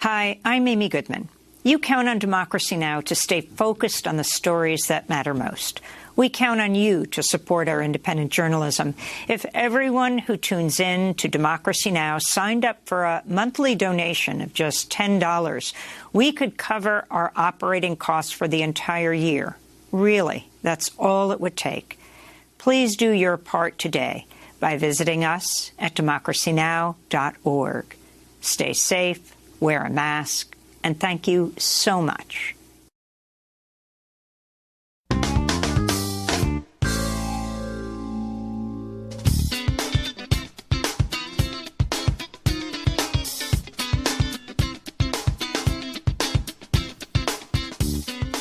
Hi, I'm Amy Goodman. You count on Democracy Now! To stay focused on the stories that matter most. We count on you to support our independent journalism. If everyone who tunes in to Democracy Now! Signed up for a monthly donation of just $10, we could cover our operating costs for the entire year. Really, that's all it would take. Please do your part today by visiting us at democracynow.org. Stay safe, wear a mask, and thank you so much.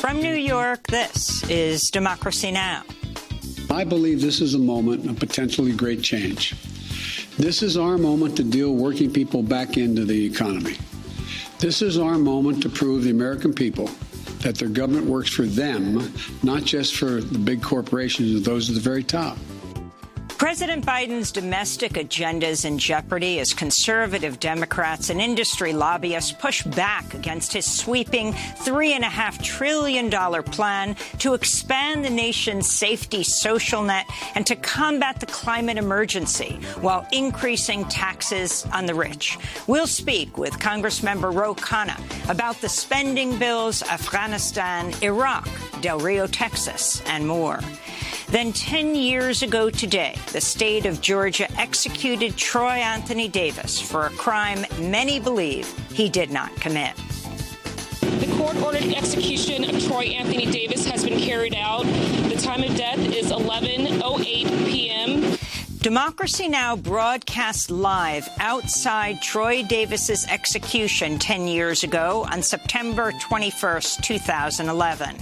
From New York, this is Democracy Now! I believe this is a moment of potentially great change. This is our moment to deal working people back into the economy. This is our moment to prove the American people that their government works for them, not just for the big corporations and those at the very top. President Biden's domestic agenda is in jeopardy as conservative Democrats and industry lobbyists push back against his sweeping $3.5 trillion plan to expand the nation's safety social net and to combat the climate emergency while increasing taxes on the rich. We'll speak with Congressmember Ro Khanna about the spending bills, Afghanistan, Iraq, Del Rio, Texas, and more. Then 10 years ago today, the state of Georgia executed Troy Anthony Davis for a crime many believe he did not commit. The court-ordered execution of Troy Anthony Davis has been carried out. The time of death is 11:08 p.m. Democracy Now! Broadcast live outside Troy Davis's execution 10 years ago on September 21st, 2011.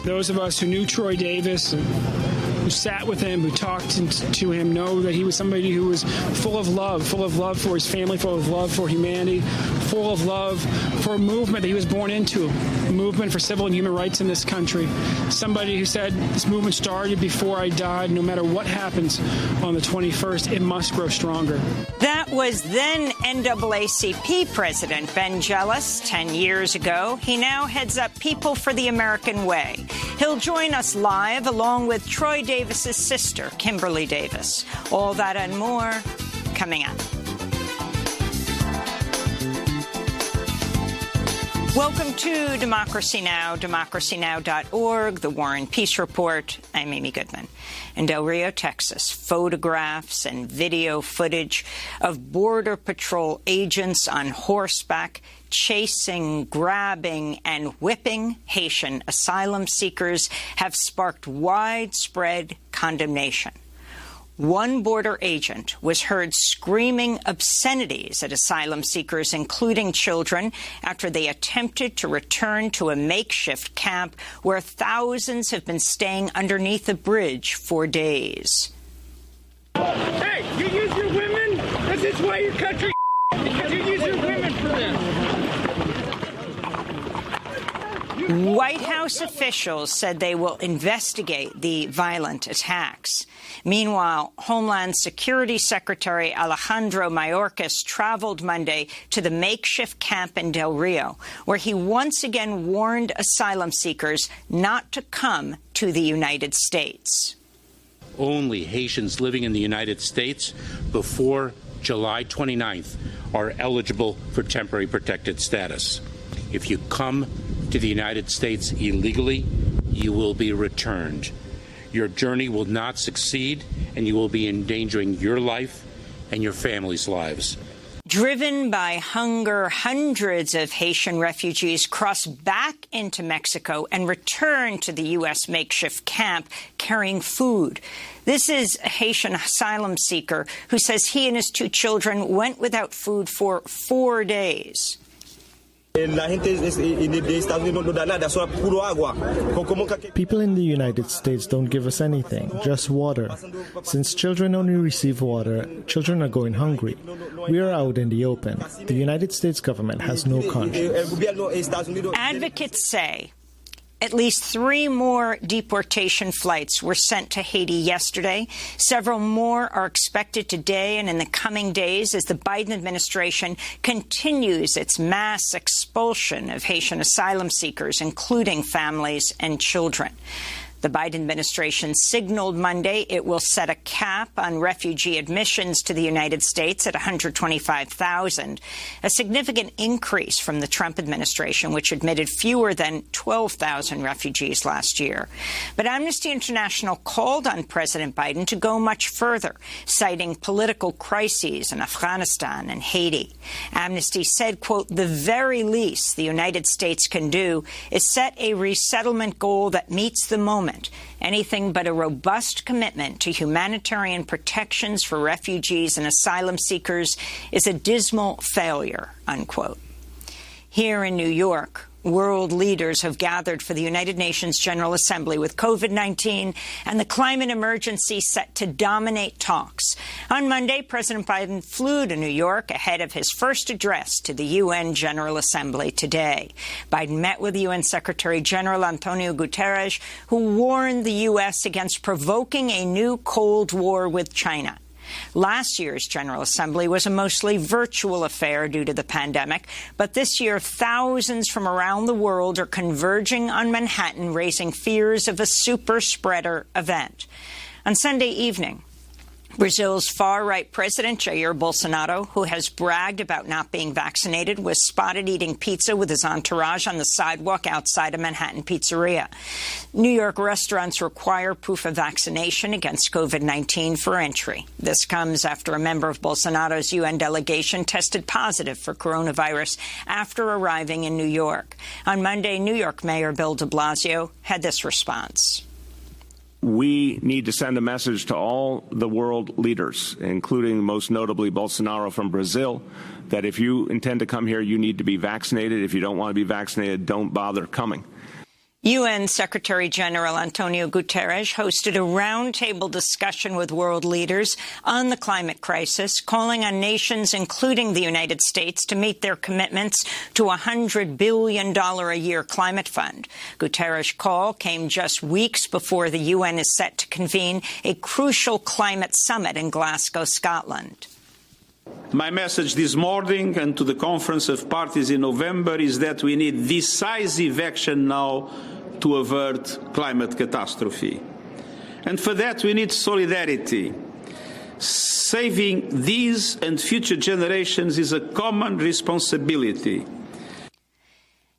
Those of us who knew Troy Davis, who sat with him, who talked to him, know that he was somebody who was full of love for his family, full of love for humanity, full of love for a movement that he was born into, a movement for civil and human rights in this country. Somebody who said, this movement started before I died. No matter what happens on the 21st, it must grow stronger. That was then NAACP President Ben Jealous 10 years ago. He now heads up People for the American Way. He'll join us live along with Troy Davis's sister, Kimberly Davis. All that and more coming up. Welcome to Democracy Now!, democracynow.org, The War and Peace Report. I'm Amy Goodman. In Del Rio, Texas, photographs and video footage of Border Patrol agents on horseback chasing, grabbing, and whipping Haitian asylum seekers have sparked widespread condemnation. One border agent was heard screaming obscenities at asylum seekers, including children, after they attempted to return to a makeshift camp where thousands have been staying underneath a bridge for days. Hey, you use your women? This is why your country because you use your women for this. White House officials said they will investigate the violent attacks. Meanwhile, Homeland Security Secretary Alejandro Mayorkas traveled Monday to the makeshift camp in Del Rio, where he once again warned asylum seekers not to come to the United States. Only Haitians living in the United States before July 29th are eligible for temporary protected status. If you come to the United States illegally, you will be returned. Your journey will not succeed, and you will be endangering your life and your family's lives. Driven by hunger, hundreds of Haitian refugees crossed back into Mexico and returned to the U.S. makeshift camp carrying food. This is a Haitian asylum seeker who says he and his two children went without food for 4 days. People in the United States don't give us anything, just water. Since children only receive water, children are going hungry. We are out in the open. The United States government has no conscience. Advocates say At least 3 more deportation flights were sent to Haiti yesterday. Several more are expected today and in the coming days as the Biden administration continues its mass expulsion of Haitian asylum seekers, including families and children. The Biden administration signaled Monday it will set a cap on refugee admissions to the United States at 125,000, a significant increase from the Trump administration, which admitted fewer than 12,000 refugees last year. But Amnesty International called on President Biden to go much further, citing political crises in Afghanistan and Haiti. Amnesty said, quote, "The very least the United States can do is set a resettlement goal that meets the moment. Anything but a robust commitment to humanitarian protections for refugees and asylum seekers is a dismal failure," unquote. Here in New York, world leaders have gathered for the United Nations General Assembly with COVID-19 and the climate emergency set to dominate talks. On Monday, President Biden flew to New York ahead of his first address to the UN General Assembly today. Biden met with UN Secretary General Antonio Guterres, who warned the U.S. against provoking a new Cold War with China. Last year's General Assembly was a mostly virtual affair due to the pandemic, but this year thousands from around the world are converging on Manhattan, raising fears of a super spreader event. On Sunday evening, Brazil's far-right president, Jair Bolsonaro, who has bragged about not being vaccinated, was spotted eating pizza with his entourage on the sidewalk outside a Manhattan pizzeria. New York restaurants require proof of vaccination against COVID-19 for entry. This comes after a member of Bolsonaro's UN delegation tested positive for coronavirus after arriving in New York. On Monday, New York Mayor Bill de Blasio had this response. We need to send a message to all the world leaders, including most notably Bolsonaro from Brazil, that if you intend to come here, you need to be vaccinated. If you don't want to be vaccinated, don't bother coming. UN Secretary General Antonio Guterres hosted a roundtable discussion with world leaders on the climate crisis, calling on nations, including the United States, to meet their commitments to a $100 billion a year climate fund. Guterres' call came just weeks before the UN is set to convene a crucial climate summit in Glasgow, Scotland. My message this morning and to the Conference of Parties in November is that we need decisive action now to avert climate catastrophe. And for that we need solidarity. Saving these and future generations is a common responsibility.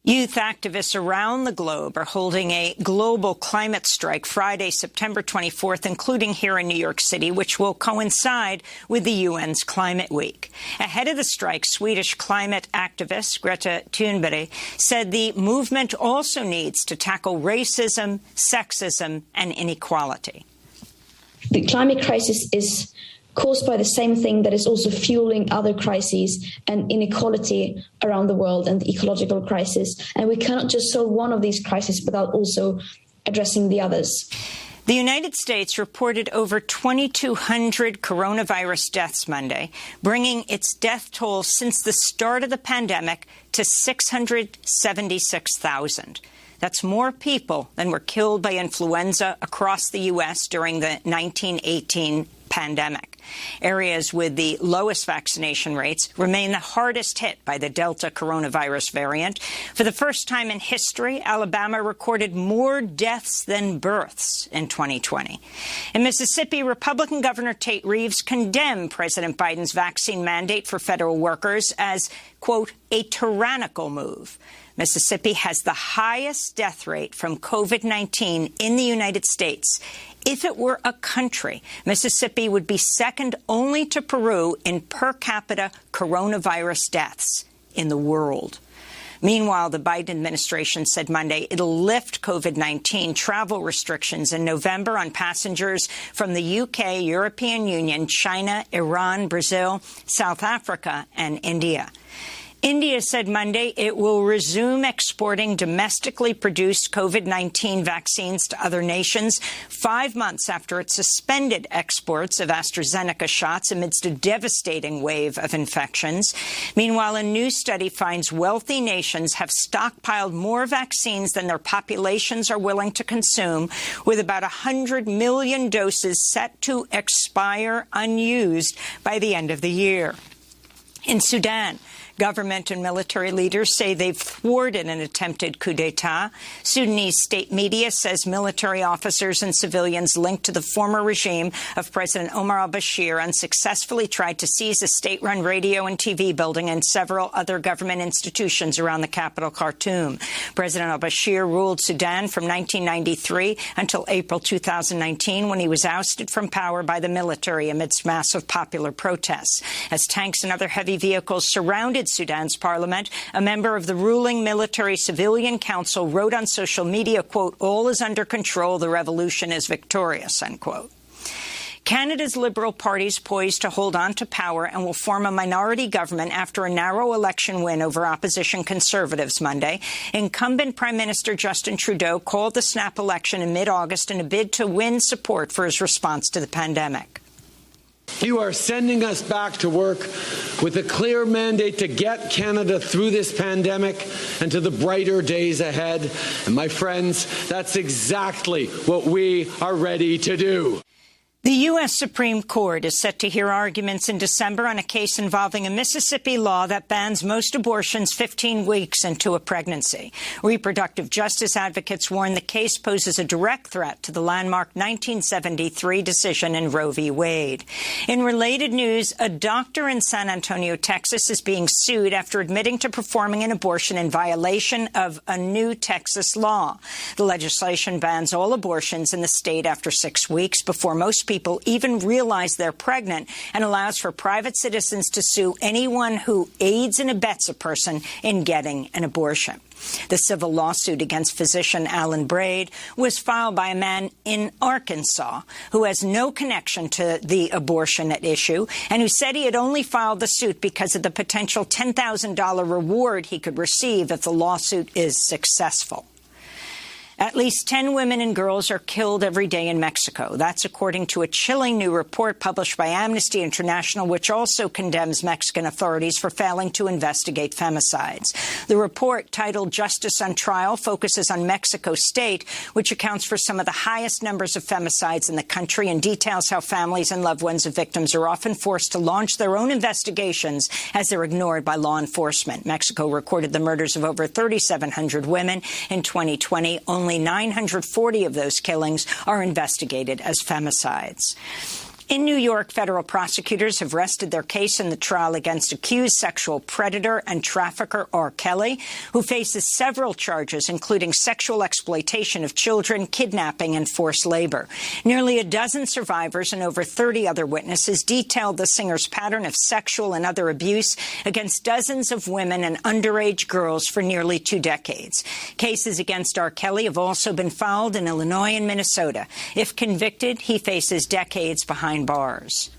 Youth activists around the globe are holding a global climate strike Friday, September 24th, including here in New York City, which will coincide with the UN's Climate Week. Ahead of the strike, Swedish climate activist Greta Thunberg said the movement also needs to tackle racism, sexism, and inequality. The climate crisis is caused by the same thing that is also fueling other crises and inequality around the world and the ecological crisis. And we cannot just solve one of these crises without also addressing the others. The United States reported over 2,200 coronavirus deaths Monday, bringing its death toll since the start of the pandemic to 676,000. That's more people than were killed by influenza across the U.S. during the 1918 pandemic. Areas with the lowest vaccination rates remain the hardest hit by the Delta coronavirus variant. For the first time in history, Alabama recorded more deaths than births in 2020. In Mississippi, Republican Governor Tate Reeves condemned President Biden's vaccine mandate for federal workers as, quote, a tyrannical move. Mississippi has the highest death rate from COVID-19 in the United States. If it were a country, Mississippi would be second only to Peru in per capita coronavirus deaths in the world. Meanwhile, the Biden administration said Monday it'll lift COVID-19 travel restrictions in November on passengers from the UK, European Union, China, Iran, Brazil, South Africa, and India. India said Monday it will resume exporting domestically produced COVID-19 vaccines to other nations 5 months after it suspended exports of AstraZeneca shots amidst a devastating wave of infections. Meanwhile, a new study finds wealthy nations have stockpiled more vaccines than their populations are willing to consume, with about 100 million doses set to expire unused by the end of the year. In Sudan, government and military leaders say they've thwarted an attempted coup d'etat. Sudanese state media says military officers and civilians linked to the former regime of President Omar al-Bashir unsuccessfully tried to seize a state-run radio and TV building and several other government institutions around the capital, Khartoum. President al-Bashir ruled Sudan from 1993 until April 2019, when he was ousted from power by the military amidst massive popular protests. As tanks and other heavy vehicles surrounded Sudan's parliament, a member of the ruling military-civilian council wrote on social media, quote, "All is under control. The revolution is victorious," unquote. Canada's Liberal Party is poised to hold on to power and will form a minority government after a narrow election win over opposition Conservatives Monday. Incumbent Prime Minister Justin Trudeau called the snap election in mid-August in a bid to win support for his response to the pandemic. You are sending us back to work with a clear mandate to get Canada through this pandemic and to the brighter days ahead. And my friends, that's exactly what we are ready to do. The U.S. Supreme Court is set to hear arguments in December on a case involving a Mississippi law that bans most abortions 15 weeks into a pregnancy. Reproductive justice advocates warn the case poses a direct threat to the landmark 1973 decision in Roe v. Wade. In related news, a doctor in San Antonio, Texas, is being sued after admitting to performing an abortion in violation of a new Texas law. The legislation bans all abortions in the state after 6 weeks before most people even realize they're pregnant, and allows for private citizens to sue anyone who aids and abets a person in getting an abortion. The civil lawsuit against physician Alan Braid was filed by a man in Arkansas who has no connection to the abortion at issue, and who said he had only filed the suit because of the potential $10,000 reward he could receive if the lawsuit is successful. At least 10 women and girls are killed every day in Mexico. That's according to a chilling new report published by Amnesty International, which also condemns Mexican authorities for failing to investigate femicides. The report, titled Justice on Trial, focuses on Mexico State, which accounts for some of the highest numbers of femicides in the country, and details how families and loved ones of victims are often forced to launch their own investigations as they're ignored by law enforcement. Mexico recorded the murders of over 3,700 women in 2020. Only 940 of those killings are investigated as femicides. In New York, federal prosecutors have rested their case in the trial against accused sexual predator and trafficker R. Kelly, who faces several charges, including sexual exploitation of children, kidnapping, and forced labor. Nearly a dozen survivors and over 30 other witnesses detailed the singer's pattern of sexual and other abuse against dozens of women and underage girls for nearly 2 decades. Cases against R. Kelly have also been filed in Illinois and Minnesota. If convicted, he faces decades behind bars.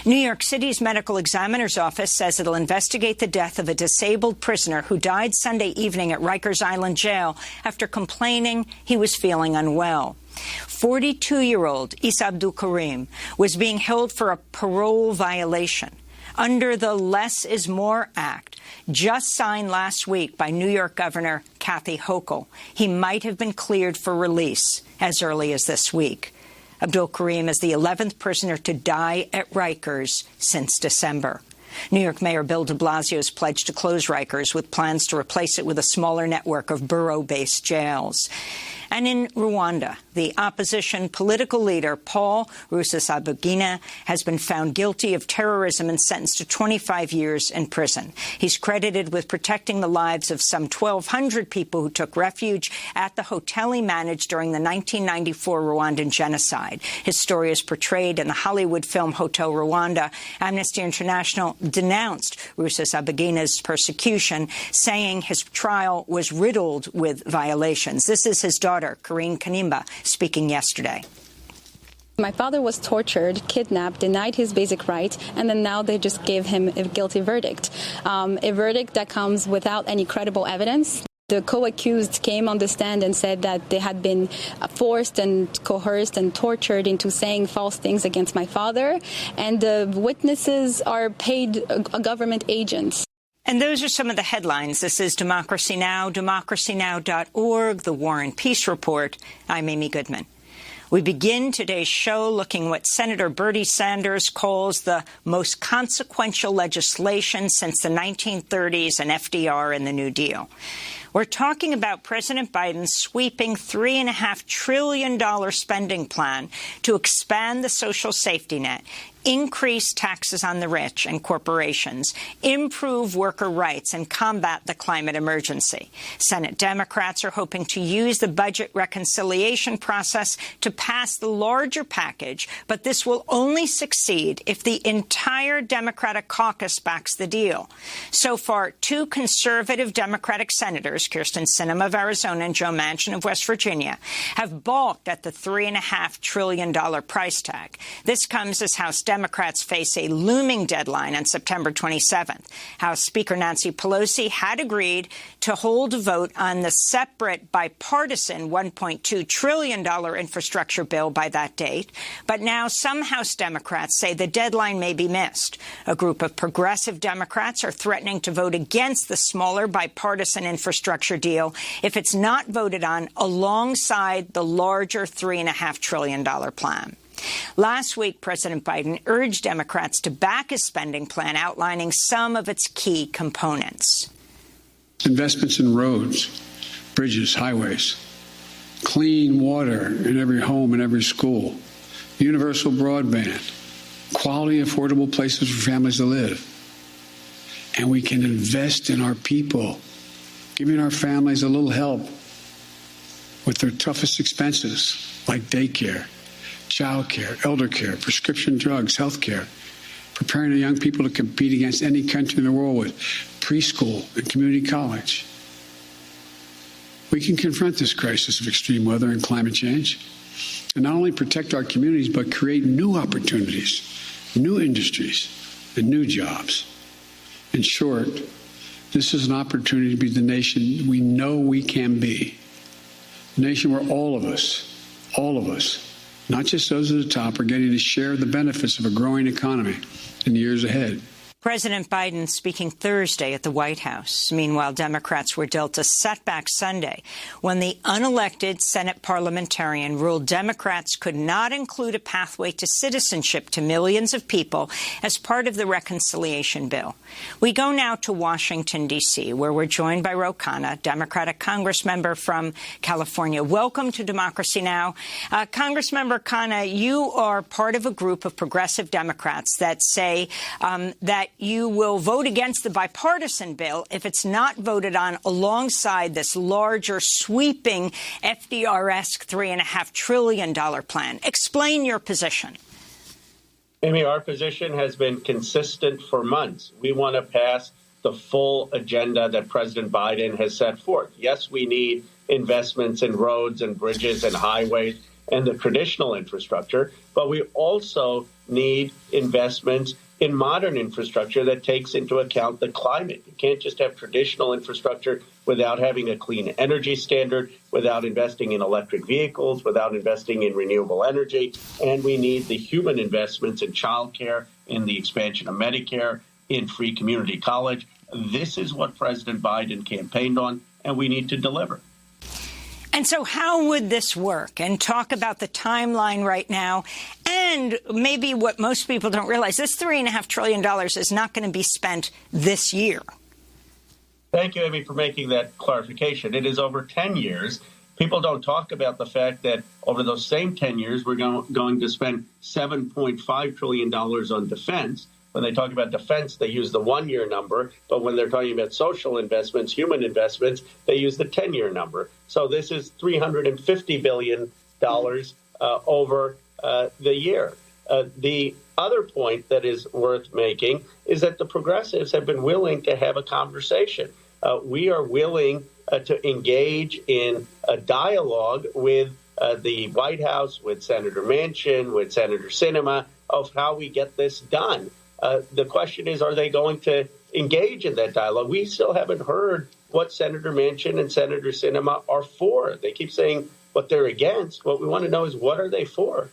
New York City's medical examiner's office says it'll investigate the death of a disabled prisoner who died Sunday evening at Rikers Island Jail after complaining he was feeling unwell. 42-year-old Issa Abdul Karim was being held for a parole violation under the Less is More Act, just signed last week by New York Governor Kathy Hochul. He might have been cleared for release as early as this week. Abdul Karim is the 11th prisoner to die at Rikers since December. New York Mayor Bill de Blasio has pledged to close Rikers, with plans to replace it with a smaller network of borough-based jails. And in Rwanda, the opposition political leader Paul Rusesabagina has been found guilty of terrorism and sentenced to 25 years in prison. He's credited with protecting the lives of some 1,200 people who took refuge at the hotel he managed during the 1994 Rwandan genocide. His story is portrayed in the Hollywood film Hotel Rwanda. Amnesty International denounced Rusesabagina's persecution, saying his trial was riddled with violations. This is his daughter, Karine Kanimba, speaking yesterday. My father was tortured, kidnapped, denied his basic rights, and then now they just gave him a guilty verdict. A verdict that comes without any credible evidence. The co-accused came on the stand and said that they had been forced and coerced and tortured into saying false things against my father, and the witnesses are paid government agents. And those are some of the headlines. This is Democracy Now!, democracynow.org, The War and Peace Report. I'm Amy Goodman. We begin today's show looking what Senator Bernie Sanders calls the most consequential legislation since the 1930s and FDR and the New Deal. We're talking about President Biden's sweeping $3.5 trillion spending plan to expand the social safety net, increase taxes on the rich and corporations, improve worker rights, and combat the climate emergency. Senate Democrats are hoping to use the budget reconciliation process to pass the larger package, but this will only succeed if the entire Democratic caucus backs the deal. So far, two conservative Democratic senators, Kyrsten Sinema of Arizona and Joe Manchin of West Virginia, have balked at the $3.5 trillion price tag. This comes as House Democrats face a looming deadline on September 27th. House Speaker Nancy Pelosi had agreed to hold a vote on the separate bipartisan $1.2 trillion infrastructure bill by that date. But now some House Democrats say the deadline may be missed. A group of progressive Democrats are threatening to vote against the smaller bipartisan infrastructure deal if it's not voted on alongside the larger $3.5 trillion plan. Last week, President Biden urged Democrats to back his spending plan, outlining some of its key components. Investments in roads, bridges, highways, clean water in every home and every school, universal broadband, quality, affordable places for families to live. And we can invest in our people, giving our families a little help with their toughest expenses, like daycare, child care, elder care, prescription drugs, health care, preparing the young people to compete against any country in the world with preschool and community college. We can confront this crisis of extreme weather and climate change and not only protect our communities, but create new opportunities, new industries, and new jobs. In short, this is an opportunity to be the nation we know we can be. A nation where all of us, not just those at the top, are getting to share the benefits of a growing economy in the years ahead. President Biden speaking Thursday at the White House. Meanwhile, Democrats were dealt a setback Sunday when the unelected Senate parliamentarian ruled Democrats could not include a pathway to citizenship to millions of people as part of the reconciliation bill. We go now to Washington, D.C., where we're joined by Ro Khanna, Democratic Congressmember from California. Welcome to Democracy Now! Congressmember Khanna, you are part of a group of progressive Democrats that say that you will vote against the bipartisan bill if it's not voted on alongside this larger, sweeping, FDR-esque $3.5 trillion plan. Explain your position. Amy, our position has been consistent for months. We want to pass the full agenda that President Biden has set forth. Yes, we need investments in roads and bridges and highways and the traditional infrastructure, but we also need investments in modern infrastructure that takes into account the climate. You can't just have traditional infrastructure without having a clean energy standard, without investing in electric vehicles, without investing in renewable energy. And we need the human investments in childcare, in the expansion of Medicare, in free community college. This is what President Biden campaigned on, and we need to deliver. And so how would this work? And talk about the timeline right now. And maybe what most people don't realize, this $3.5 trillion is not going to be spent this year. Thank you, Amy, for making that clarification. It is over 10 years. People don't talk about the fact that over those same 10 years, we're going to spend $7.5 trillion on defense. When they talk about defense, they use the one-year number. But when they're talking about social investments, human investments, they use the 10-year number. So this is $350 billion over the year. The other point that is worth making is that the progressives have been willing to have a conversation. We are willing to engage in a dialogue with the White House, with Senator Manchin, with Senator Sinema, of how we get this done. The question is, are they going to engage in that dialogue? We still haven't heard what Senator Manchin and Senator Sinema are for. They keep saying what they're against. What we want to know is, what are they for?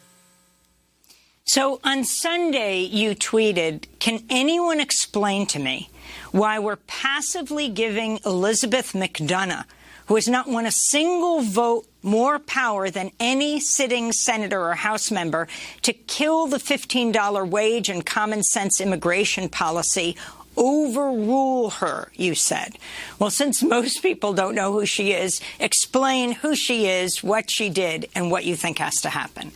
So on Sunday, you tweeted, "Can anyone explain to me why we're passively giving Elizabeth McDonough, who has not won a single vote, more power than any sitting senator or House member to kill the $15 wage and common sense immigration policy? Overrule her," you said. Well, since most people don't know who she is, explain who she is, what she did, and what you think has to happen.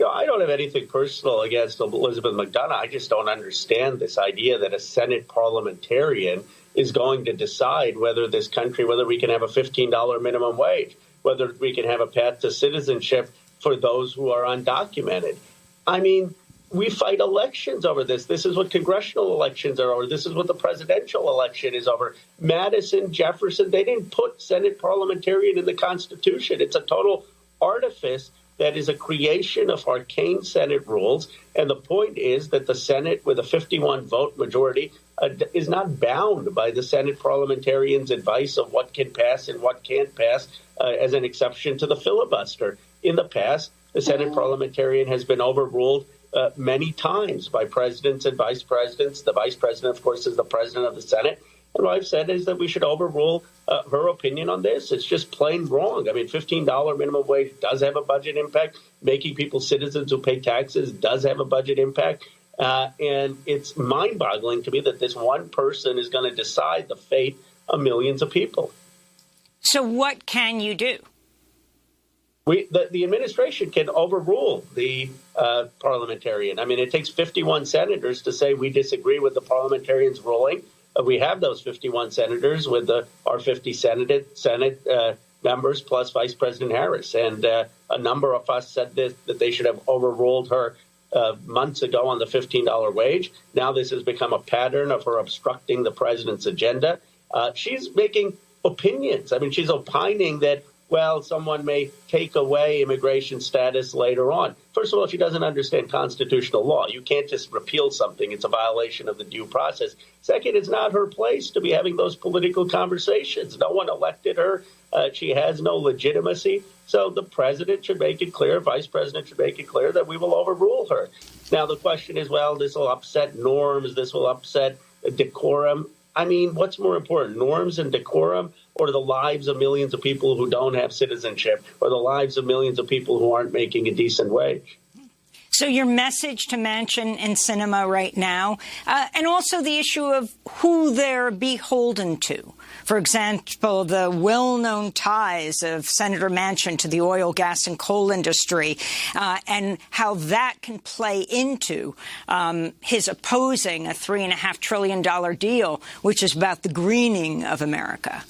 I don't have anything personal against Elizabeth McDonough. I just don't understand this idea that a Senate parliamentarian is going to decide whether this country, whether we can have a $15 minimum wage, whether we can have a path to citizenship for those who are undocumented. I mean, we fight elections over this. This is what congressional elections are over. This is what the presidential election is over. Madison, Jefferson, they didn't put Senate parliamentarian in the Constitution. It's a total artifice that is a creation of arcane Senate rules. And the point is that the Senate, with a 51-vote majority, is not bound by the Senate parliamentarians' advice of what can pass and what can't pass, as an exception to the filibuster. In the past, the Senate parliamentarian has been overruled many times by presidents and vice presidents. The vice president, of course, is the president of the Senate. And what I've said is that we should overrule her opinion on this. It's just plain wrong. I mean, $15 minimum wage does have a budget impact. Making people citizens who pay taxes does have a budget impact. And it's mind-boggling to me that this one person is going to decide the fate of millions of people. So what can you do? The administration can overrule the parliamentarian. I mean, it takes 51 senators to say we disagree with the parliamentarian's ruling. We have those 51 senators with our 50 Senate members plus Vice President Harris. And a number of us said that they should have overruled her months ago on the $15 wage. Now this has become a pattern of her obstructing the president's agenda. She's making opinions. I mean, she's opining that, well, someone may take away immigration status later on. First of all, she doesn't understand constitutional law. You can't just repeal something. It's a violation of the due process. Second, it's not her place to be having those political conversations. No one elected her. She has no legitimacy. So the president should make it clear, vice president should make it clear that we will overrule her. Now, the question is, well, this will upset norms. This will upset decorum. I mean, what's more important, norms and decorum, or the lives of millions of people who don't have citizenship, or the lives of millions of people who aren't making a decent wage? So your message to Manchin and Sinema right now, and also the issue of who they're beholden to. For example, the well-known ties of Senator Manchin to the oil, gas, and coal industry, and how that can play into his opposing a $3.5 trillion deal, which is about the greening of America.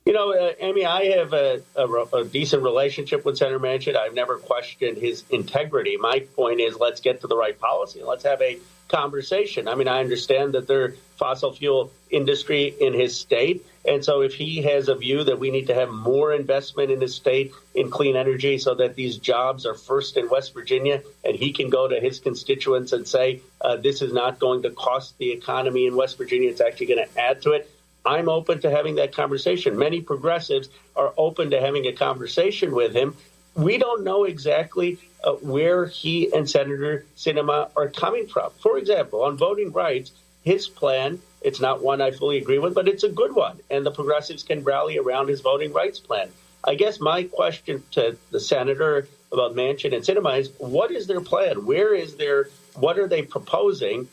You know, Amy, I have a decent relationship with Senator Manchin. I've never questioned his integrity. My point is, let's get to the right policy. Let's have a conversation. I mean, I understand that there's fossil fuel industry in his state. And so if he has a view that we need to have more investment in his state in clean energy so that these jobs are first in West Virginia, and he can go to his constituents and say, this is not going to cost the economy in West Virginia, it's actually going to add to it, I'm open to having that conversation. Many progressives are open to having a conversation with him. We don't know exactly where he and Senator Sinema are coming from. For example, on voting rights, his plan, it's not one I fully agree with, but it's a good one. And the progressives can rally around his voting rights plan. I guess my question to the senator about Manchin and Sinema is, what is their plan? What are they proposing?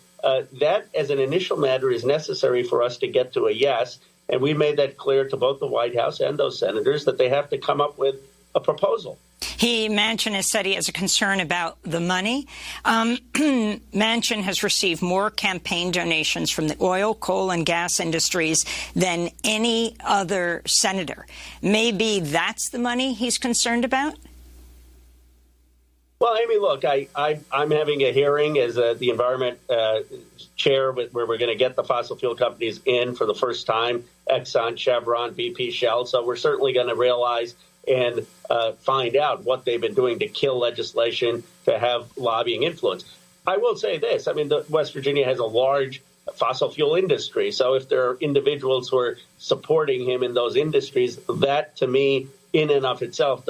That, as an initial matter, is necessary for us to get to a yes. And we made that clear to both the White House and those senators that they have to come up with a proposal. Manchin has said he has a concern about the money. Manchin has received more campaign donations from the oil, coal, and gas industries than any other senator. Maybe that's the money he's concerned about? Well, Amy, look, I'm having a hearing as the environment chair where we're going to get the fossil fuel companies in for the first time, Exxon, Chevron, BP, Shell. So we're certainly going to realize and find out what they've been doing to kill legislation, to have lobbying influence. I will say this. I mean, West Virginia has a large fossil fuel industry. So if there are individuals who are supporting him in those industries, that to me, in and of itself,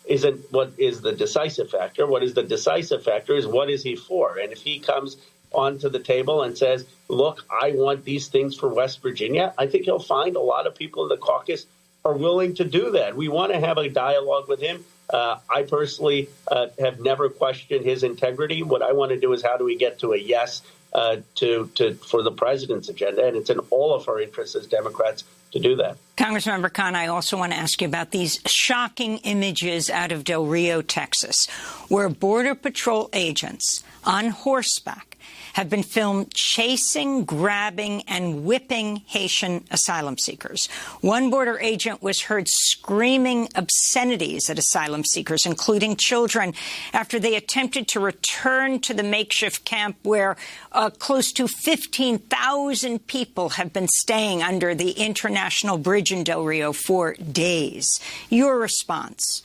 isn't what is the decisive factor. What is the decisive factor is what is he for? And if he comes onto the table and says, look, I want these things for West Virginia, I think he'll find a lot of people in the caucus are willing to do that. We want to have a dialogue with him. I personally have never questioned his integrity. What I want to do is how do we get to a yes for the president's agenda, and it's in all of our interests as Democrats to do that. Congressmember Khan, I also want to ask you about these shocking images out of Del Rio, Texas, where Border Patrol agents on horseback have been filmed chasing, grabbing, and whipping Haitian asylum seekers. One border agent was heard screaming obscenities at asylum seekers, including children, after they attempted to return to the makeshift camp where close to 15,000 people have been staying under the International Bridge in Del Rio for days. Your response?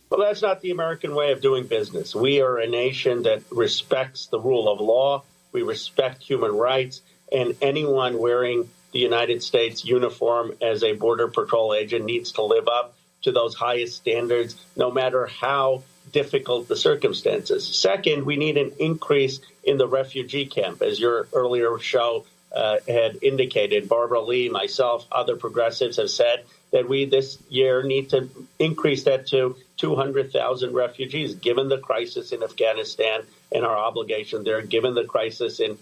Well, that's not the American way of doing business. We are a nation that respects the rule of law. We respect human rights. And anyone wearing the United States uniform as a Border Patrol agent needs to live up to those highest standards, no matter how difficult the circumstances. Second, we need an increase in the refugee camp. As your earlier show had indicated, Barbara Lee, myself, other progressives have said that we this year need to increase that to 200,000 refugees, given the crisis in Afghanistan and our obligation there, given the crisis in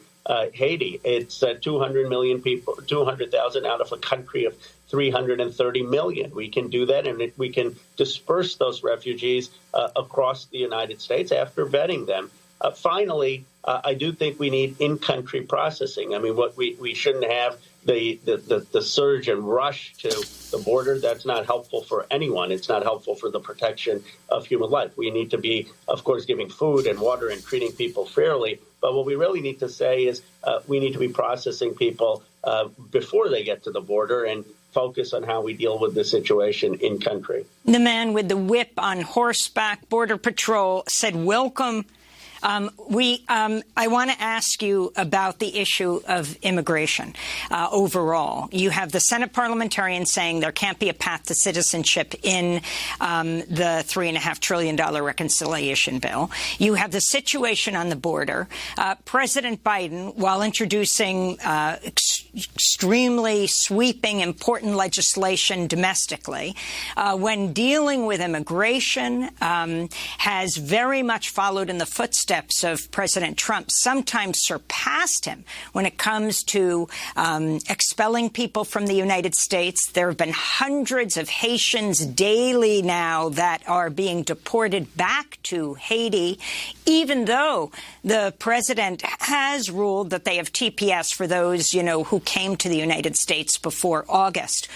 Haiti. It's 200 million people, 200,000 out of a country of 330 million. We can do that, and we can disperse those refugees across the United States after vetting them. Finally, I do think we need in-country processing. I mean, what we shouldn't have the surge and rush to the border. That's not helpful for anyone. It's not helpful for the protection of human life. We need to be, of course, giving food and water and treating people fairly. But what we really need to say is we need to be processing people before they get to the border and focus on how we deal with the situation in country. The man with the whip on horseback, Border Patrol, said, welcome. I want to ask you about the issue of immigration overall. You have the Senate parliamentarians saying there can't be a path to citizenship in the $3.5 trillion reconciliation bill. You have the situation on the border. President Biden, while introducing extremely sweeping, important legislation domestically, when dealing with immigration, has very much followed in the footsteps of President Trump, sometimes surpassed him when it comes to expelling people from the United States. There have been hundreds of Haitians daily now that are being deported back to Haiti, even though the president has ruled that they have TPS for those, who came to the United States before August.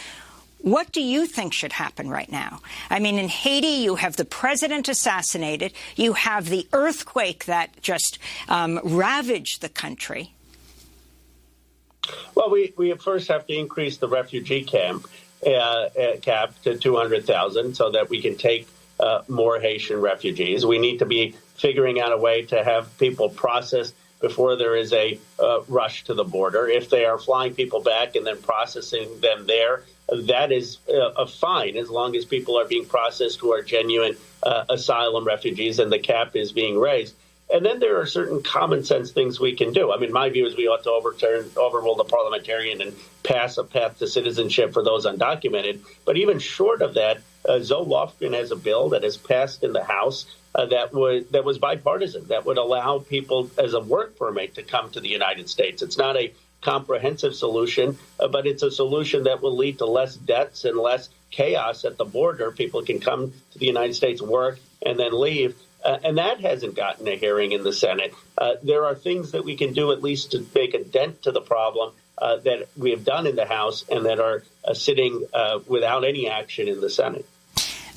What do you think should happen right now? I mean, in Haiti, you have the president assassinated. You have the earthquake that just ravaged the country. Well, we first have to increase the refugee cap to 200,000 so that we can take more Haitian refugees. We need to be figuring out a way to have people processed before there is a rush to the border. If they are flying people back and then processing them there, that is a fine, as long as people are being processed who are genuine asylum refugees and the cap is being raised. And then there are certain common sense things we can do. I mean, my view is we ought to overrule the parliamentarian and pass a path to citizenship for those undocumented. But even short of that, Zoe Lofgren has a bill that has passed in the House that was bipartisan, that would allow people as a work permit to come to the United States. It's not a comprehensive solution, but it's a solution that will lead to less deaths and less chaos at the border. People can come to the United States, work, and then leave. And that hasn't gotten a hearing in the Senate. There are things that we can do at least to make a dent to the problem that we have done in the House and that are sitting without any action in the Senate.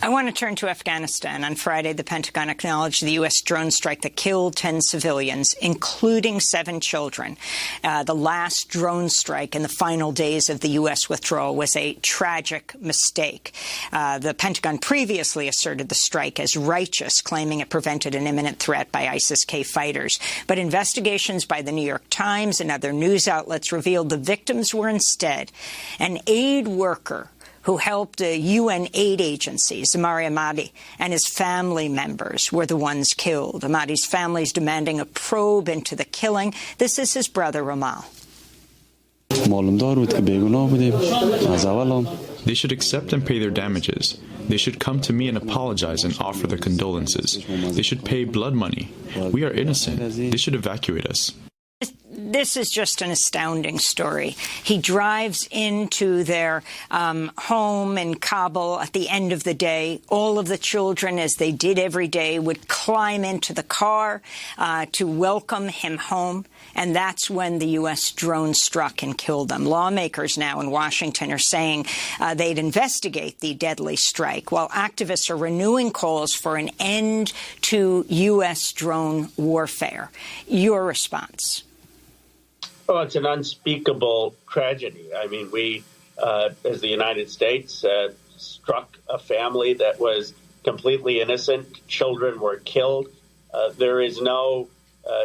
I want to turn to Afghanistan. On Friday, the Pentagon acknowledged the U.S. drone strike that killed 10 civilians, including 7 children. The last drone strike in the final days of the U.S. withdrawal was a tragic mistake. The Pentagon previously asserted the strike as righteous, claiming it prevented an imminent threat by ISIS-K fighters. But investigations by the New York Times and other news outlets revealed the victims were instead an aid worker who helped a UN aid agency, Zamari Ahmadi, and his family members were the ones killed. Ahmadi's family is demanding a probe into the killing. This is his brother, Ramal. They should accept and pay their damages. They should come to me and apologize and offer their condolences. They should pay blood money. We are innocent. They should evacuate us. This is just an astounding story. He drives into their home in Kabul at the end of the day. All of the children, as they did every day, would climb into the car to welcome him home. And that's when the U.S. drone struck and killed them. Lawmakers now in Washington are saying they'd investigate the deadly strike, while activists are renewing calls for an end to U.S. drone warfare. Your response? Oh, it's an unspeakable tragedy. I mean, we, as the United States, struck a family that was completely innocent. Children were killed. There is no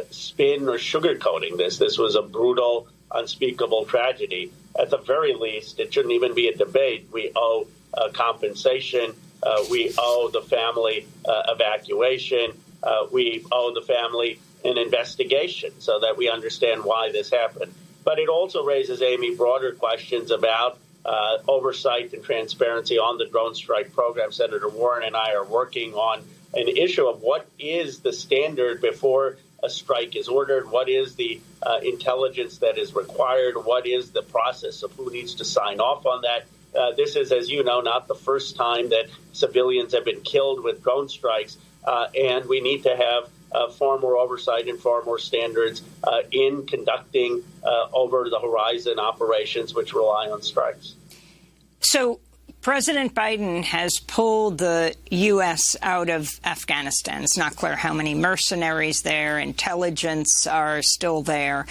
spin or sugarcoating this. This was a brutal, unspeakable tragedy. At the very least, it shouldn't even be a debate. We owe compensation. We owe the family evacuation. We owe the family an investigation so that we understand why this happened. But it also raises, Amy, broader questions about oversight and transparency on the drone strike program. Senator Warren and I are working on an issue of what is the standard before a strike is ordered, what is the intelligence that is required, what is the process of who needs to sign off on that. This is, as you know, not the first time that civilians have been killed with drone strikes, and we need to have far more oversight and far more standards in conducting over-the-horizon operations which rely on strikes. So President Biden has pulled the U.S. out of Afghanistan. It's not clear how many mercenaries there, intelligence are still there.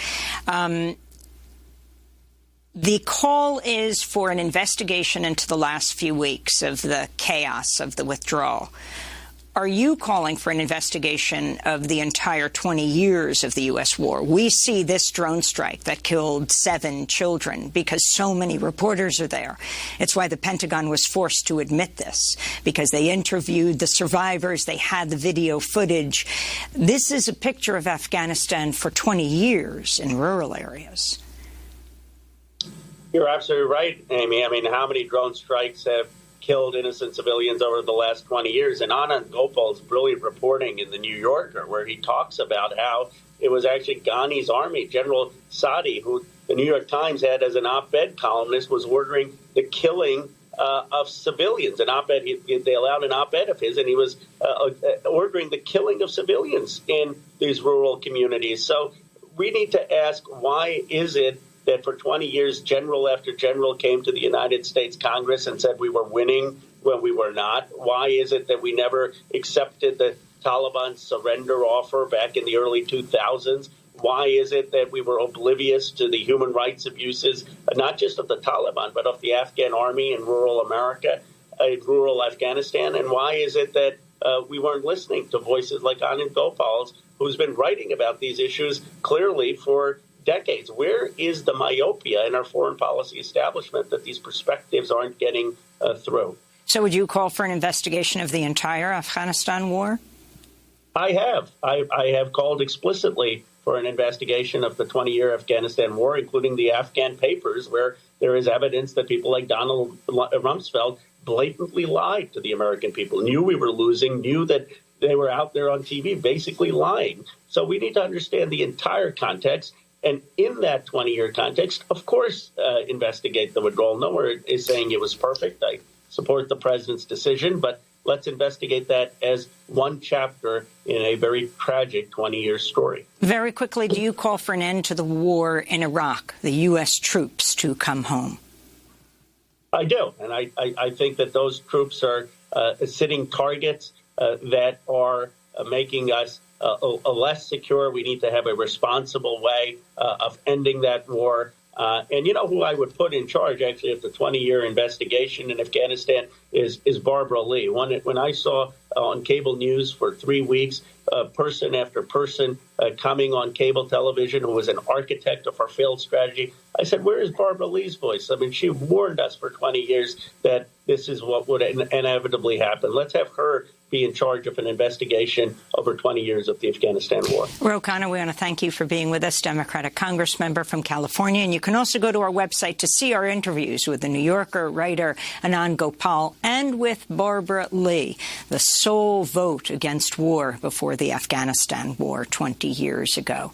The call is for an investigation into the last few weeks of the chaos of the withdrawal. Are you calling for an investigation of the entire 20 years of the U.S. war? We see this drone strike that killed 7 children because so many reporters are there. It's why the Pentagon was forced to admit this, because they interviewed the survivors. They had the video footage. This is a picture of Afghanistan for 20 years in rural areas. You're absolutely right, Amy. I mean, how many drone strikes have killed innocent civilians over the last 20 years? And Anand Gopal's brilliant reporting in the New Yorker, where he talks about how it was actually Ghani's army, General Sadi, who the New York Times had as an op-ed columnist, was ordering the killing of civilians. An op-ed, they allowed an op-ed of his, and he was ordering the killing of civilians in these rural communities. So we need to ask, why is it that for 20 years, general after general came to the United States Congress and said we were winning when we were not? Why is it that we never accepted the Taliban surrender offer back in the early 2000s? Why is it that we were oblivious to the human rights abuses, not just of the Taliban, but of the Afghan army in rural America, in rural Afghanistan? And why is it that we weren't listening to voices like Anand Gopal's, who's been writing about these issues clearly for decades? Where is the myopia in our foreign policy establishment that these perspectives aren't getting through? So would you call for an investigation of the entire Afghanistan war? I have. I have called explicitly for an investigation of the 20-year Afghanistan war, including the Afghan papers, where there is evidence that people like Donald Rumsfeld blatantly lied to the American people, knew we were losing, knew that they were out there on TV basically lying. So we need to understand the entire context. And in that 20-year context, of course, investigate the withdrawal. No one is saying it was perfect. I support the president's decision, but let's investigate that as one chapter in a very tragic 20-year story. Very quickly, do you call for an end to the war in Iraq, the U.S. troops to come home? I do. And I think that those troops are sitting targets that are making us less secure. We need to have a responsible way of ending that war. And you know who I would put in charge, actually, of the 20-year investigation in Afghanistan is Barbara Lee. When I saw on cable news for 3 weeks, person after person coming on cable television who was an architect of our failed strategy, I said, where is Barbara Lee's voice? I mean, she warned us for 20 years that this is what would inevitably happen. Let's have her be in charge of an investigation over 20 years of the Afghanistan war. Ro Khanna, we want to thank you for being with us, Democratic Congressmember from California. And you can also go to our website to see our interviews with the New Yorker writer Anand Gopal and with Barbara Lee, the sole vote against war before the Afghanistan war 20 years ago.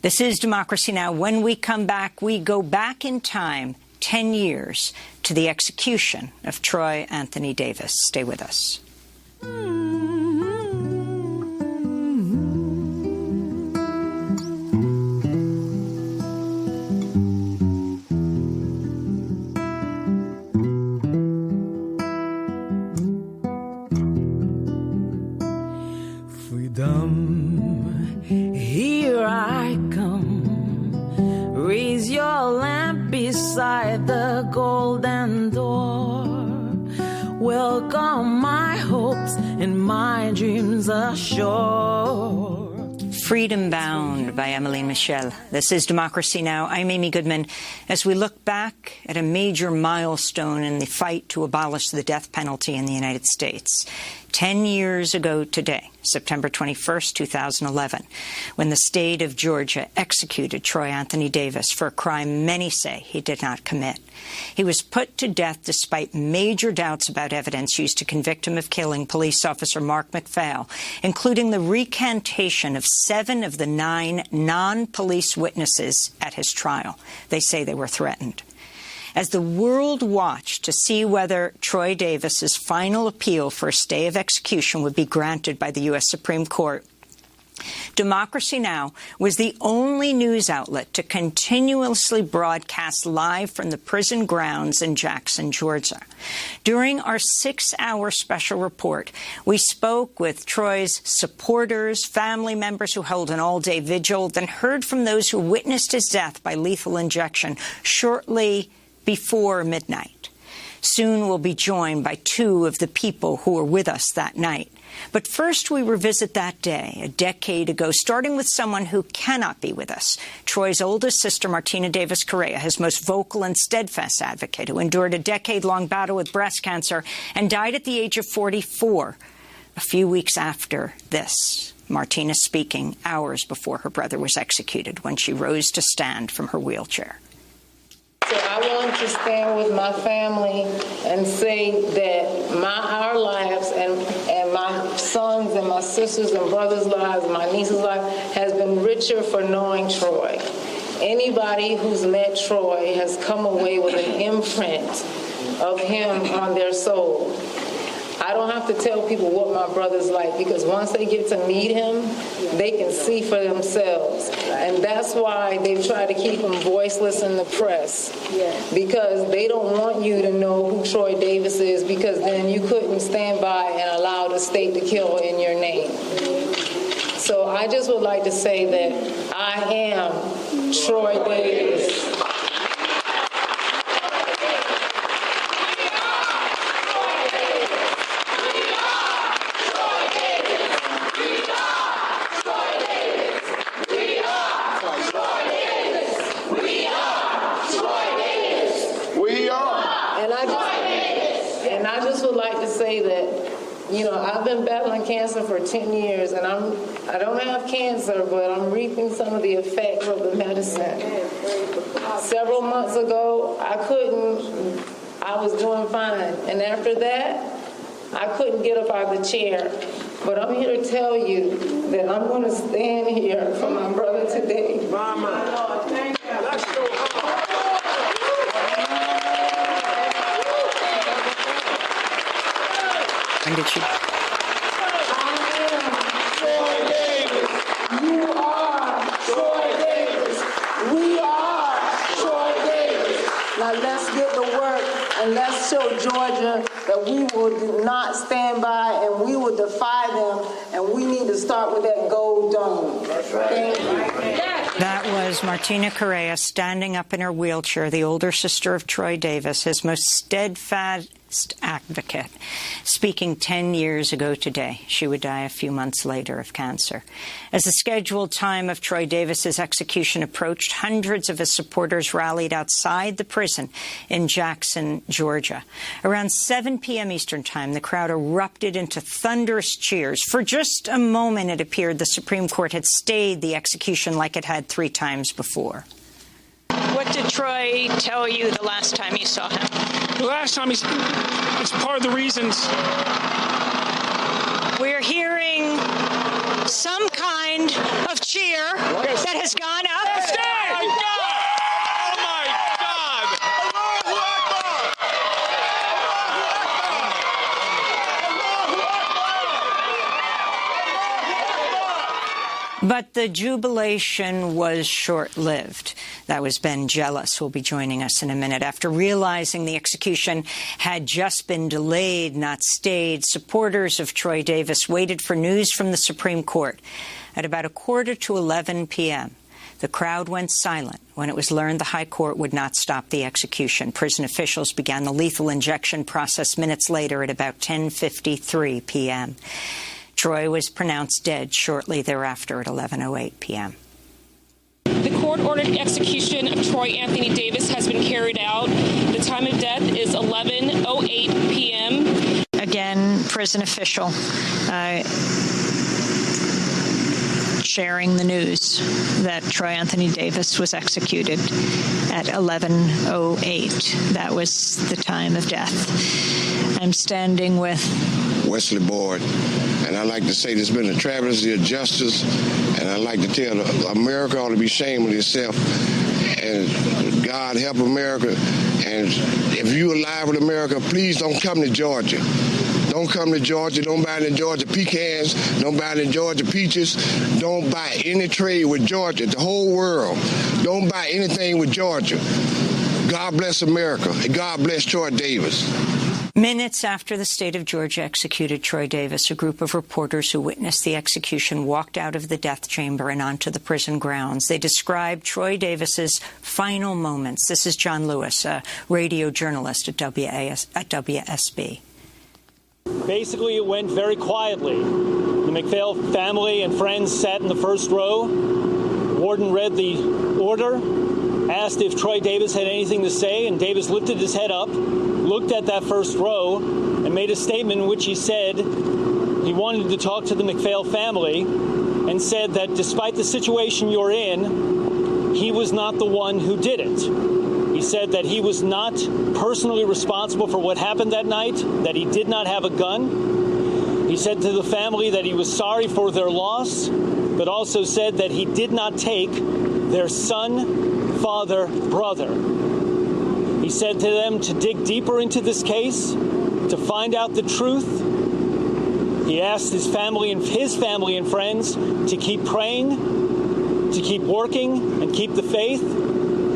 This is Democracy Now! When we come back, we go back in time 10 years to the execution of Troy Anthony Davis. Stay with us. Freedom, here I come. Raise your lamp beside the golden door. Welcome my hopes and my dreams ashore. Freedom Bound by Emmeline Michel. This is Democracy Now! I'm Amy Goodman. As we look back at a major milestone in the fight to abolish the death penalty in the United States, 10 years ago today, September 21st, 2011, when the state of Georgia executed Troy Anthony Davis for a crime many say he did not commit. He was put to death despite major doubts about evidence used to convict him of killing police officer Mark McPhail, including the recantation of 7 of the 9 non-police witnesses at his trial. They say they were threatened. As the world watched to see whether Troy Davis's final appeal for a stay of execution would be granted by the U.S. Supreme Court, Democracy Now! Was the only news outlet to continuously broadcast live from the prison grounds in Jackson, Georgia. During our 6-hour special report, we spoke with Troy's supporters, family members who held an all-day vigil, then heard from those who witnessed his death by lethal injection shortly before midnight. Soon we'll be joined by 2 of the people who were with us that night. But first, we revisit that day, a decade ago, starting with someone who cannot be with us. Troy's oldest sister, Martina Davis Correa, his most vocal and steadfast advocate, who endured a decade-long battle with breast cancer and died at the age of 44, a few weeks after this. Martina speaking hours before her brother was executed when she rose to stand from her wheelchair. So I want to stand with my family and say that our lives and my sons and my sisters and brothers' lives, my niece's life, has been richer for knowing Troy. Anybody who's met Troy has come away with an imprint of him on their soul. I don't have to tell people what my brother's like, because once they get to meet him, they can see for themselves. And that's why they've tried to keep him voiceless in the press, because they don't want you to know who Troy Davis is, because then you couldn't stand by and allow the state to kill in your name. So I just would like to say that I am Troy Davis. I've been battling cancer for 10 years, and I don't have cancer, but I'm reaping some of the effects of the medicine. Several months ago, I was doing fine, and after that, I couldn't get up out of the chair. But I'm here to tell you that I'm going to stand here for my brother today. Mama, thank you. Let's go. When did she? Now let's get to work and and let's show Georgia that we will not stand by and we will defy them, and we need to start with that gold dome. That's right. Thank you. That was Martina Correa standing up in her wheelchair, the older sister of Troy Davis, his most steadfast advocate, speaking 10 years ago today. She would die a few months later of cancer. As the scheduled time of Troy Davis's execution approached, hundreds of his supporters rallied outside the prison in Jackson, Georgia. Around 7 p.m. Eastern Time, the crowd erupted into thunderous cheers. For just a moment, it appeared the Supreme Court had stayed the execution like it had 3 times before. What did Troy tell you the last time you saw him? The last time it's part of the reasons. We're hearing some kind of cheer that has gone up. But the jubilation was short-lived. That was Ben Jealous, who will be joining us in a minute. After realizing the execution had just been delayed, not stayed, supporters of Troy Davis waited for news from the Supreme Court. At about 11:45 p.m., the crowd went silent when it was learned the High Court would not stop the execution. Prison officials began the lethal injection process minutes later at about 10:53 p.m. Troy was pronounced dead shortly thereafter at 11:08 p.m. The court-ordered execution of Troy Anthony Davis has been carried out. The time of death is 11:08 p.m. Again, prison official sharing the news that Troy Anthony Davis was executed at 11:08. That was the time of death. I'm standing with Wesley Boyd, and I'd like to say there's been a travesty of justice, and I'd like to tell America ought to be ashamed of itself, and God help America. And if you're alive with America, please don't come to Georgia. Don't come to Georgia. Don't buy any Georgia pecans. Don't buy any Georgia peaches. Don't buy any trade with Georgia. The whole world. Don't buy anything with Georgia. God bless America, and God bless Troy Davis. Minutes after the state of Georgia executed Troy Davis, a group of reporters who witnessed the execution walked out of the death chamber and onto the prison grounds. They described Troy Davis's final moments. This is John Lewis, a radio journalist at WSB. Basically, it went very quietly. The McPhail family and friends sat in the first row. Warden read the order, asked if Troy Davis had anything to say, and Davis lifted his head up, looked at that first row, and made a statement in which he said he wanted to talk to the McPhail family and said that despite the situation you're in, he was not the one who did it. He said that he was not personally responsible for what happened that night, that he did not have a gun. He said to the family that he was sorry for their loss, but also said that he did not take their son, father, brother. He said to them to dig deeper into this case, to find out the truth. He asked his family and friends to keep praying, to keep working, and keep the faith.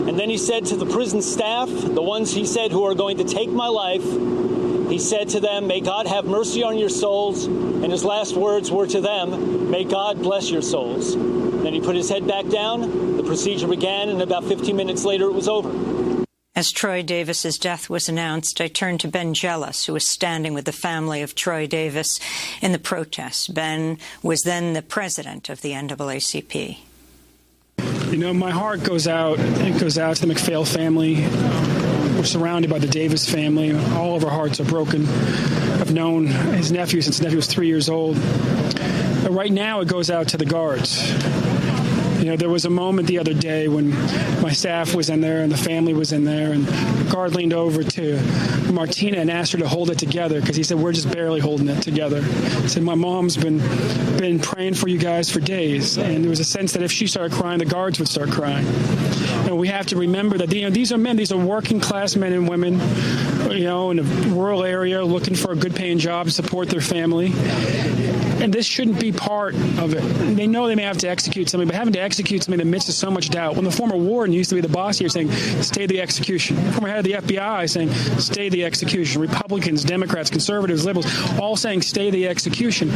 And then he said to the prison staff, the ones he said who are going to take my life, he said to them, may God have mercy on your souls. And his last words were to them, may God bless your souls. Then he put his head back down, the procedure began, and about 15 minutes later it was over. As Troy Davis's death was announced, I turned to Ben Jealous, who was standing with the family of Troy Davis in the protests. Ben was then the president of the NAACP. You know, my heart goes out. It goes out to the McPhail family. We're surrounded by the Davis family. All of our hearts are broken. I've known his nephew since his nephew was 3 years old. But right now, it goes out to the guards. You know, there was a moment the other day when my staff was in there and the family was in there, and the guard leaned over to Martina and asked her to hold it together because he said, we're just barely holding it together. He said, my mom's been praying for you guys for days, and there was a sense that if she started crying, the guards would start crying. And we have to remember that, you know, these are men, these are working class men and women. You in a rural area looking for a good-paying job to support their family. And this shouldn't be part of it. They know they may have to execute somebody, but having to execute somebody in the midst of so much doubt. When the former warden used to be the boss here saying, stay the execution. The former head of the FBI saying, stay the execution. Republicans, Democrats, conservatives, liberals, all saying, stay the execution.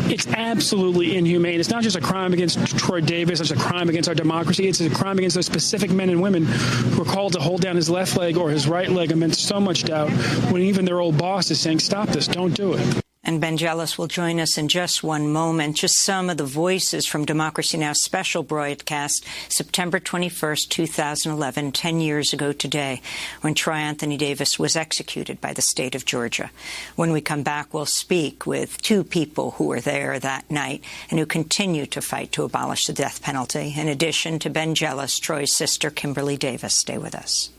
It's absolutely inhumane. It's not just a crime against Troy Davis. It's a crime against our democracy. It's a crime against those specific men and women who are called to hold down his left leg or his right leg amidst so much doubt when even their old boss is saying, stop this, don't do it. And Ben Jealous will join us in just one moment. Just some of the voices from Democracy Now! Special broadcast, September 21st, 2011, 10 years ago today, when Troy Anthony Davis was executed by the state of Georgia. When we come back, we'll speak with two people who were there that night and who continue to fight to abolish the death penalty. In addition to Ben Jealous, Troy's sister, Kimberly Davis. Stay with us.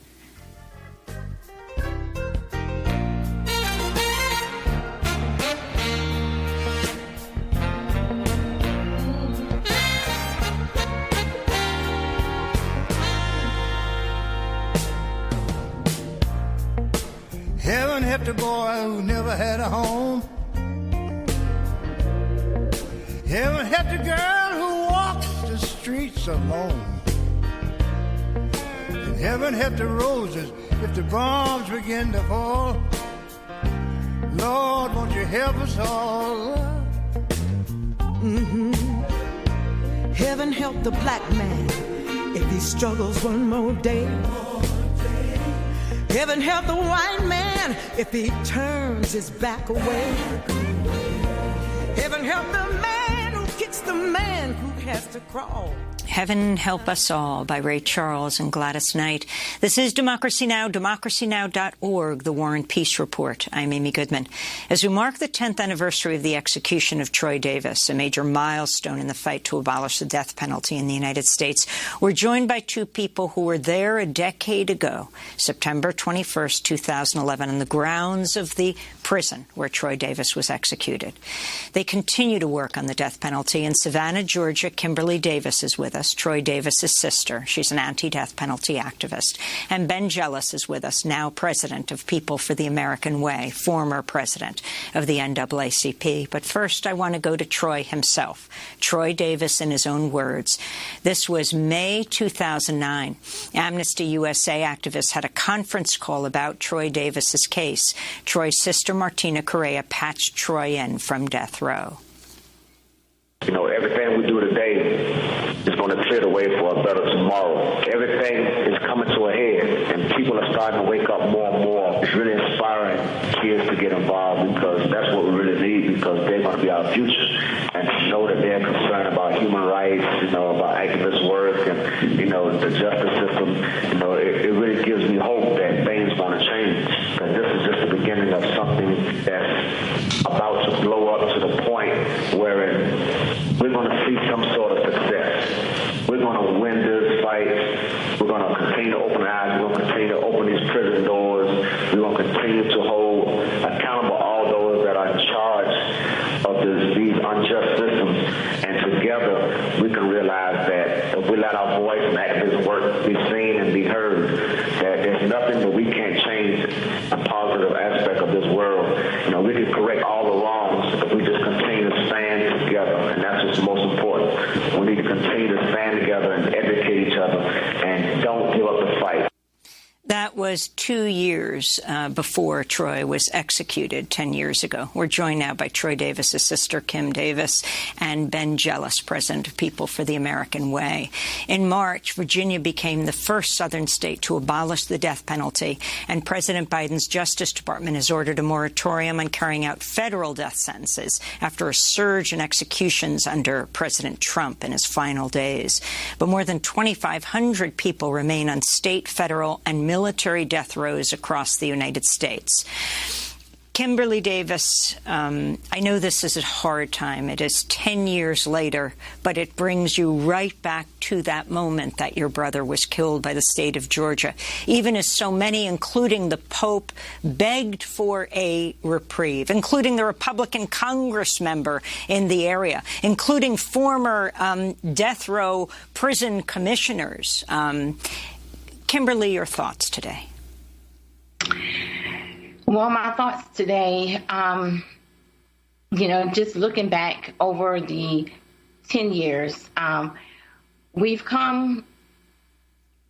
Heaven help the boy who never had a home. Heaven help the girl who walks the streets alone. And heaven help the roses if the bombs begin to fall. Lord, won't you help us all? Heaven help the black man if he struggles one more day. Heaven help the white man if he turns his back away. Heaven help the man who kicks the man who has to crawl. Heaven Help Us All by Ray Charles and Gladys Knight. This is Democracy Now!, democracynow.org, The War and Peace Report. I'm Amy Goodman. As we mark the 10th anniversary of the execution of Troy Davis, a major milestone in the fight to abolish the death penalty in the United States, we're joined by two people who were there a decade ago, September 21st, 2011, on the grounds of the prison where Troy Davis was executed. They continue to work on the death penalty. In Savannah, Georgia, Kimberly Davis is with us, Troy Davis's sister. She's an anti-death penalty activist. And Ben Jealous is with us, now president of People for the American Way, former president of the NAACP. But first, I want to go to Troy himself. Troy Davis, in his own words. This was May 2009. Amnesty USA activists had a conference call about Troy Davis's case. Troy's sister, Martina Correa, patched Troy in from death row. You know, everything we do today is going to clear the way for a better tomorrow. Everything is coming to a head, and people are starting to wake up more and more. It's really inspiring kids to get involved because that's what we really need, because they're going to be our future. And to know that they're concerned about human rights, about activist work and, the justice system, it really gives me hope that things are going to change. Because this is just the beginning of something that's about to blow up to the point where we're going to see some sort of success. We're going to win this fight. We're going to continue to open our eyes. We're going to continue to open these prison doors. We're going to continue to hold accountable all those that are in charge of these unjust systems. And together, we can realize that if we let our voice and activist work be seen and be heard, that there's nothing that we can't change a positive aspect of this world. We can correct all the wrongs if we just continue to stand together, and that's what's most important. We need to continue to stand together and educate each other, and don't give up the fight. That was 2 years before Troy was executed 10 years ago. We're joined now by Troy Davis's sister, Kim Davis, and Ben Jealous, president of People for the American Way. In March, Virginia became the first southern state to abolish the death penalty, and President Biden's Justice Department has ordered a moratorium on carrying out federal death sentences after a surge in executions under President Trump in his final days. But more than 2,500 people remain on state, federal, and military death rows across the United States. Kimberly Davis, I know this is a hard time. It is 10 years later, but it brings you right back to that moment that your brother was killed by the state of Georgia, even as so many, including the Pope, begged for a reprieve, including the Republican Congress member in the area, including former death row prison commissioners. Kimberly, your thoughts today? Well, my thoughts today, just looking back over the 10 years, we've come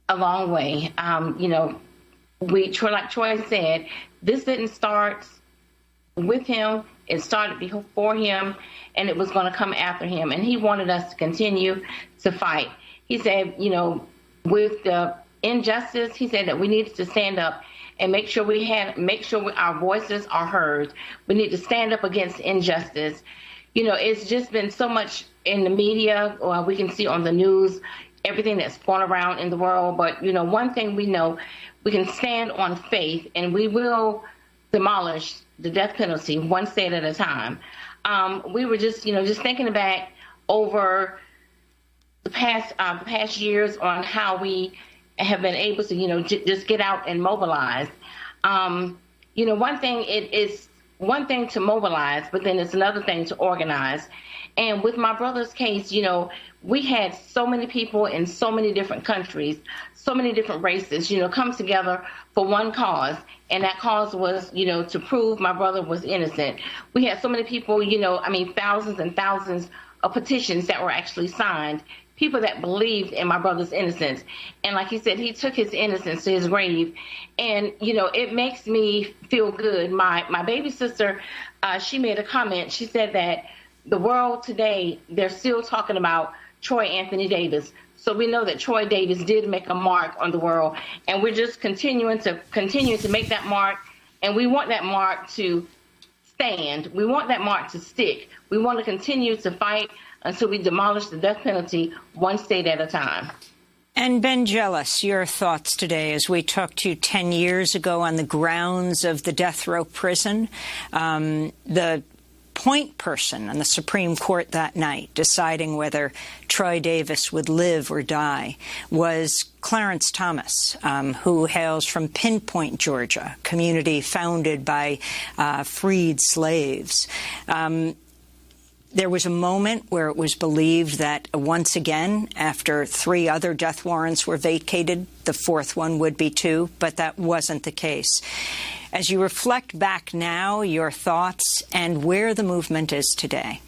a long way. Like Troy said, this didn't start with him. It started before him, and it was going to come after him. And he wanted us to continue to fight. He said, with the injustice, he said that we needed to stand up and make sure our voices are heard. We need to stand up against injustice. It's just been so much in the media, or we can see on the news, everything that's going around in the world. But, one thing we know, we can stand on faith, and we will demolish the death penalty one state at a time. We were just thinking back over the past years on how we have been able to, just get out and mobilize. One thing to mobilize, but then it's another thing to organize. And with my brother's case, we had so many people in so many different countries, so many different races, come together for one cause. And that cause was, to prove my brother was innocent. We had so many people, thousands and thousands of petitions that were actually signed, people that believed in my brother's innocence. And like he said, he took his innocence to his grave. And, it makes me feel good. My baby sister, she made a comment. She said that the world today, they're still talking about Troy Anthony Davis. So we know that Troy Davis did make a mark on the world. And we're just continuing to make that mark. And we want that mark to stand. We want that mark to stick. We want to continue to fight until we demolish the death penalty one state at a time. And Ben Jealous, your thoughts today as we talked to you 10 years ago on the grounds of the death row prison. The point person on the Supreme Court that night deciding whether Troy Davis would live or die was Clarence Thomas, who hails from Pinpoint, Georgia, a community founded by freed slaves. There was a moment where it was believed that once again, after 3 other death warrants were vacated, the 4th one would be too, but that wasn't the case. As you reflect back now, your thoughts and where the movement is today.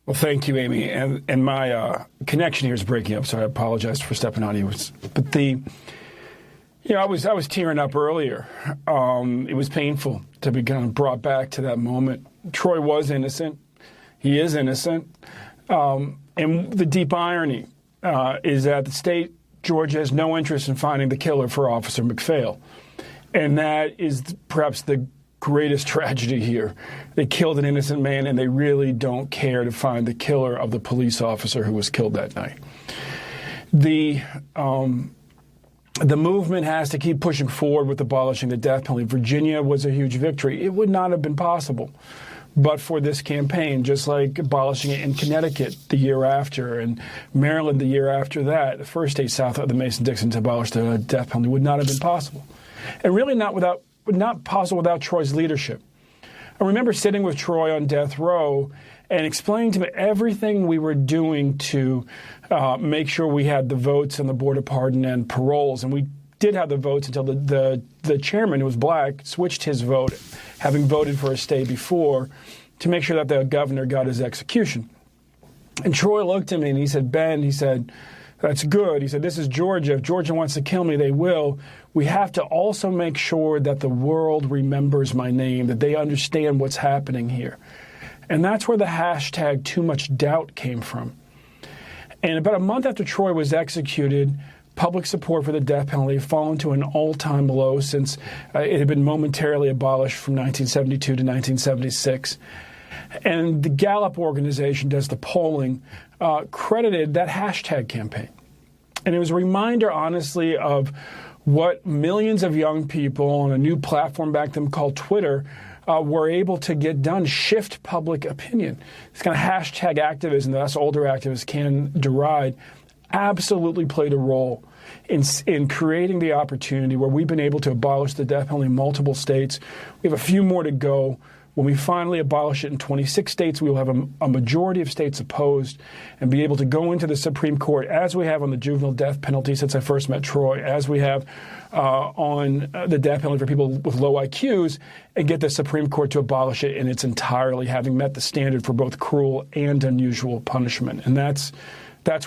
Well, thank you, Amy. And my connection here is breaking up, so I apologize for stepping on you. But I was tearing up earlier. It was painful to be kind of brought back to that moment. Troy was innocent. He is innocent. And the deep irony is that the state, Georgia, has no interest in finding the killer for Officer McPhail. And that is perhaps the greatest tragedy here. They killed an innocent man, and they really don't care to find the killer of the police officer who was killed that night. The movement has to keep pushing forward with abolishing the death penalty. Virginia was a huge victory. It would not have been possible but for this campaign, just like abolishing it in Connecticut the year after and Maryland the year after that. The first state south of the Mason-Dixon to abolish the death penalty would not have been possible. And really not possible without Troy's leadership. I remember sitting with Troy on death row and explaining to him everything we were doing to make sure we had the votes on the Board of Pardon and paroles. And we did have the votes until the chairman, who was black, switched his vote, having voted for a stay before, to make sure that the governor got his execution. And Troy looked at me and he said, Ben, he said, that's good. He said, this is Georgia. If Georgia wants to kill me, they will. We have to also make sure that the world remembers my name, that they understand what's happening here. And that's where the hashtag #TooMuchDoubt came from. And about a month after Troy was executed, public support for the death penalty had fallen to an all-time low since it had been momentarily abolished from 1972 to 1976. And the Gallup organization does the polling, credited that hashtag campaign. And it was a reminder, honestly, of what millions of young people on a new platform back then called Twitter were able to get done, shift public opinion. This kind of hashtag activism that us older activists can deride absolutely played a role in creating the opportunity where we've been able to abolish the death penalty in multiple states. We have a few more to go. When we finally abolish it in 26 states, we will have a majority of states opposed and be able to go into the Supreme Court, as we have on the juvenile death penalty since I first met Troy, as we have on the death penalty for people with low IQs, and get the Supreme Court to abolish it in its entirety, having met the standard for both cruel and unusual punishment. And that's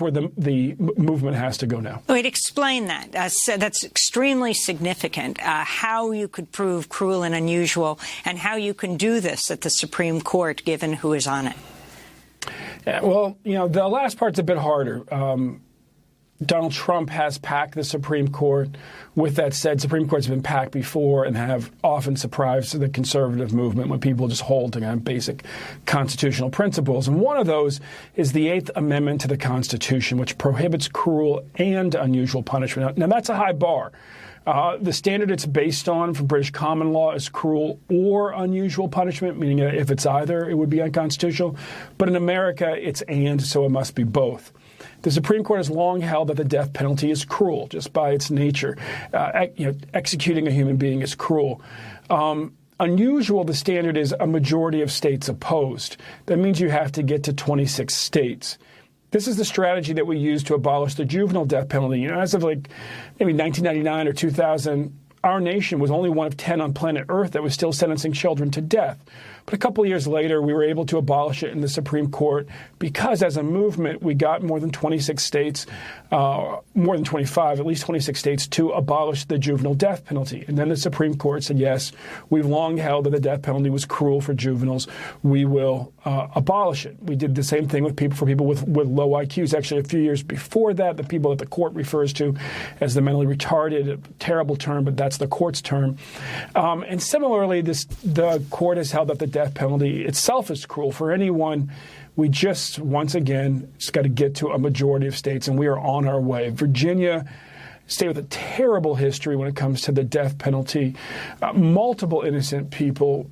where the movement has to go now. Wait, explain that. That's extremely significant, how you could prove cruel and unusual and how you can do this at the Supreme Court, given who is on it. Yeah, well, the last part's a bit harder. Donald Trump has packed the Supreme Court. With that said, Supreme Courts have been packed before and have often surprised the conservative movement when people just hold to kind of basic constitutional principles. And one of those is the Eighth Amendment to the Constitution, which prohibits cruel and unusual punishment. Now, that's a high bar. The standard it's based on for British common law is cruel or unusual punishment, meaning if it's either, it would be unconstitutional. But in America, it's and, so it must be both. The Supreme Court has long held that the death penalty is cruel, just by its nature. Executing a human being is cruel. Unusual, the standard is a majority of states opposed. That means you have to get to 26 states. This is the strategy that we use to abolish the juvenile death penalty. As of maybe 1999 or 2000, our nation was only one of 10 on planet Earth that was still sentencing children to death. But a couple of years later, we were able to abolish it in the Supreme Court because, as a movement, we got more than 26 states, more than 25, at least 26 states, to abolish the juvenile death penalty. And then the Supreme Court said, yes, we've long held that the death penalty was cruel for juveniles. We will abolish it. We did the same thing for people with low IQs. Actually, a few years before that, the people that the court refers to as the mentally retarded, a terrible term, but that's the court's term. And similarly, the court has held that the death penalty itself is cruel for anyone. We just, once again, just got to get to a majority of states, and we are on our way. Virginia, a state with a terrible history when it comes to the death penalty. Multiple innocent people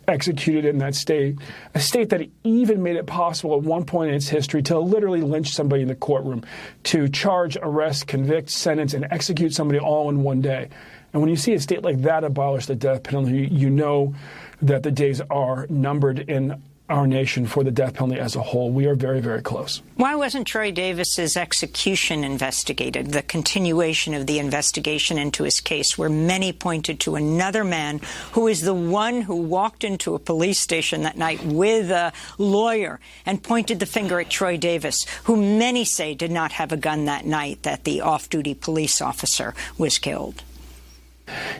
executed in that state, a state that even made it possible at one point in its history to literally lynch somebody in the courtroom, to charge, arrest, convict, sentence, and execute somebody all in one day. And when you see a state like that abolish the death penalty, you know that the days are numbered in our nation for the death penalty as a whole. We are very, very close. Why wasn't Troy Davis's execution investigated? The continuation of the investigation into his case, where many pointed to another man who is the one who walked into a police station that night with a lawyer and pointed the finger at Troy Davis, who many say did not have a gun that night that the off-duty police officer was killed.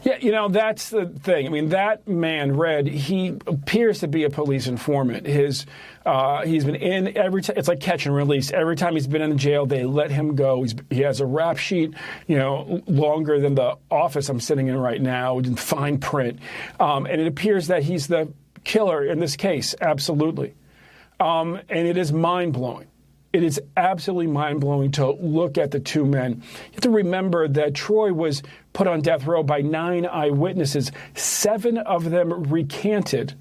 Yeah, that's the thing. I mean, that man, Red, he appears to be a police informant. He's been in every time. It's like catch and release. Every time he's been in the jail, they let him go. He has a rap sheet, longer than the office I'm sitting in right now, in fine print. And it appears that he's the killer in this case. Absolutely. And it is mind-blowing. It is absolutely mind-blowing to look at the two men. You have to remember that Troy was put on death row by 9 eyewitnesses. 7 of them recanted.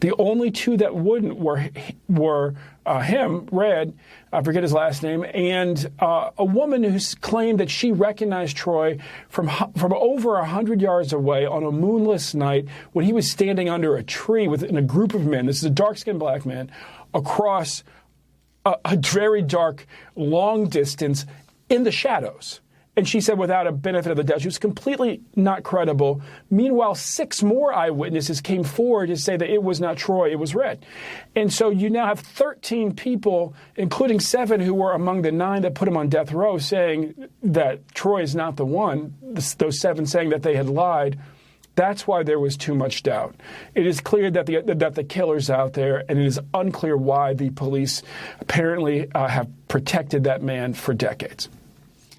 The only 2 that wouldn't were him, Red, I forget his last name, and a woman who claimed that she recognized Troy from over 100 yards away on a moonless night when he was standing under a tree within a group of men. This is a dark-skinned black man across a very dark, long distance in the shadows. And she said without a benefit of the doubt, she was completely not credible. Meanwhile, 6 more eyewitnesses came forward to say that it was not Troy, it was Red. And so you now have 13 people, including 7 who were among the 9 that put him on death row, saying that Troy is not the one, those 7 saying that they had lied. That's why there was too much doubt. It is clear that the killer's out there, and it is unclear why the police apparently have protected that man for decades.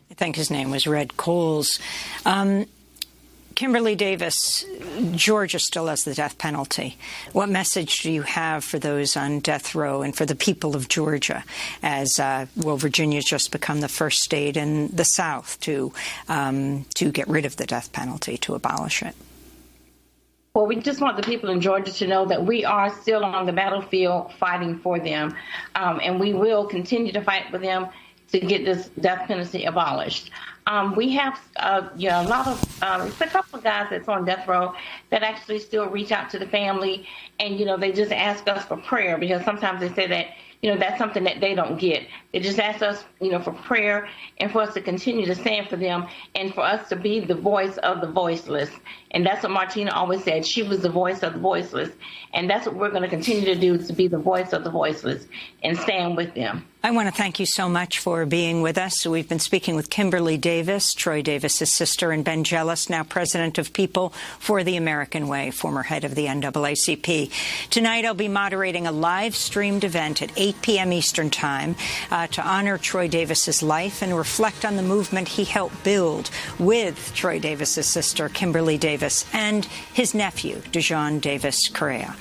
I think his name was Red Coles. Kimberly Davis, Georgia still has the death penalty. What message do you have for those on death row and for the people of Georgia as, Virginia's just become the first state in the South to get rid of the death penalty, to abolish it? Well, we just want the people in Georgia to know that we are still on the battlefield fighting for them, and we will continue to fight for them to get this death penalty abolished. we have, a lot of, it's a couple of guys that's on death row that actually still reach out to the family, and, they just ask us for prayer, because sometimes they say that, that's something that they don't get. They just ask us, for prayer and for us to continue to stand for them and for us to be the voice of the voiceless. And that's what Martina always said. She was the voice of the voiceless. And that's what we're going to continue to do, to be the voice of the voiceless and stand with them. I want to thank you so much for being with us. We've been speaking with Kimberly Davis, Troy Davis's sister, and Ben Jealous, now president of People for the American Way, former head of the NAACP. Tonight, I'll be moderating a live-streamed event at 8 p.m. Eastern Time to honor Troy Davis's life and reflect on the movement he helped build with Troy Davis's sister, Kimberly Davis, and his nephew, Dejon Davis Correa.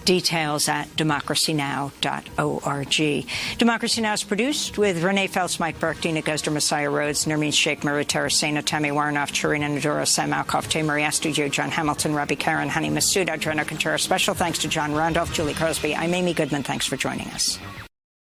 Details at democracynow.org. Democracy Now is produced with Renee Phelps, Mike Burke, Dina Guzder, Messiah Rhodes, Nermeen Sheikh, Maria Terracena, Tammy Warnoff, Charina Nadura, Sam Alcoff, Maria Studio, John Hamilton, Robbie Karen, Hani Massoud, Adriana Contreras. Special thanks to John Randolph, Julie Crosby. I'm Amy Goodman. Thanks for joining us.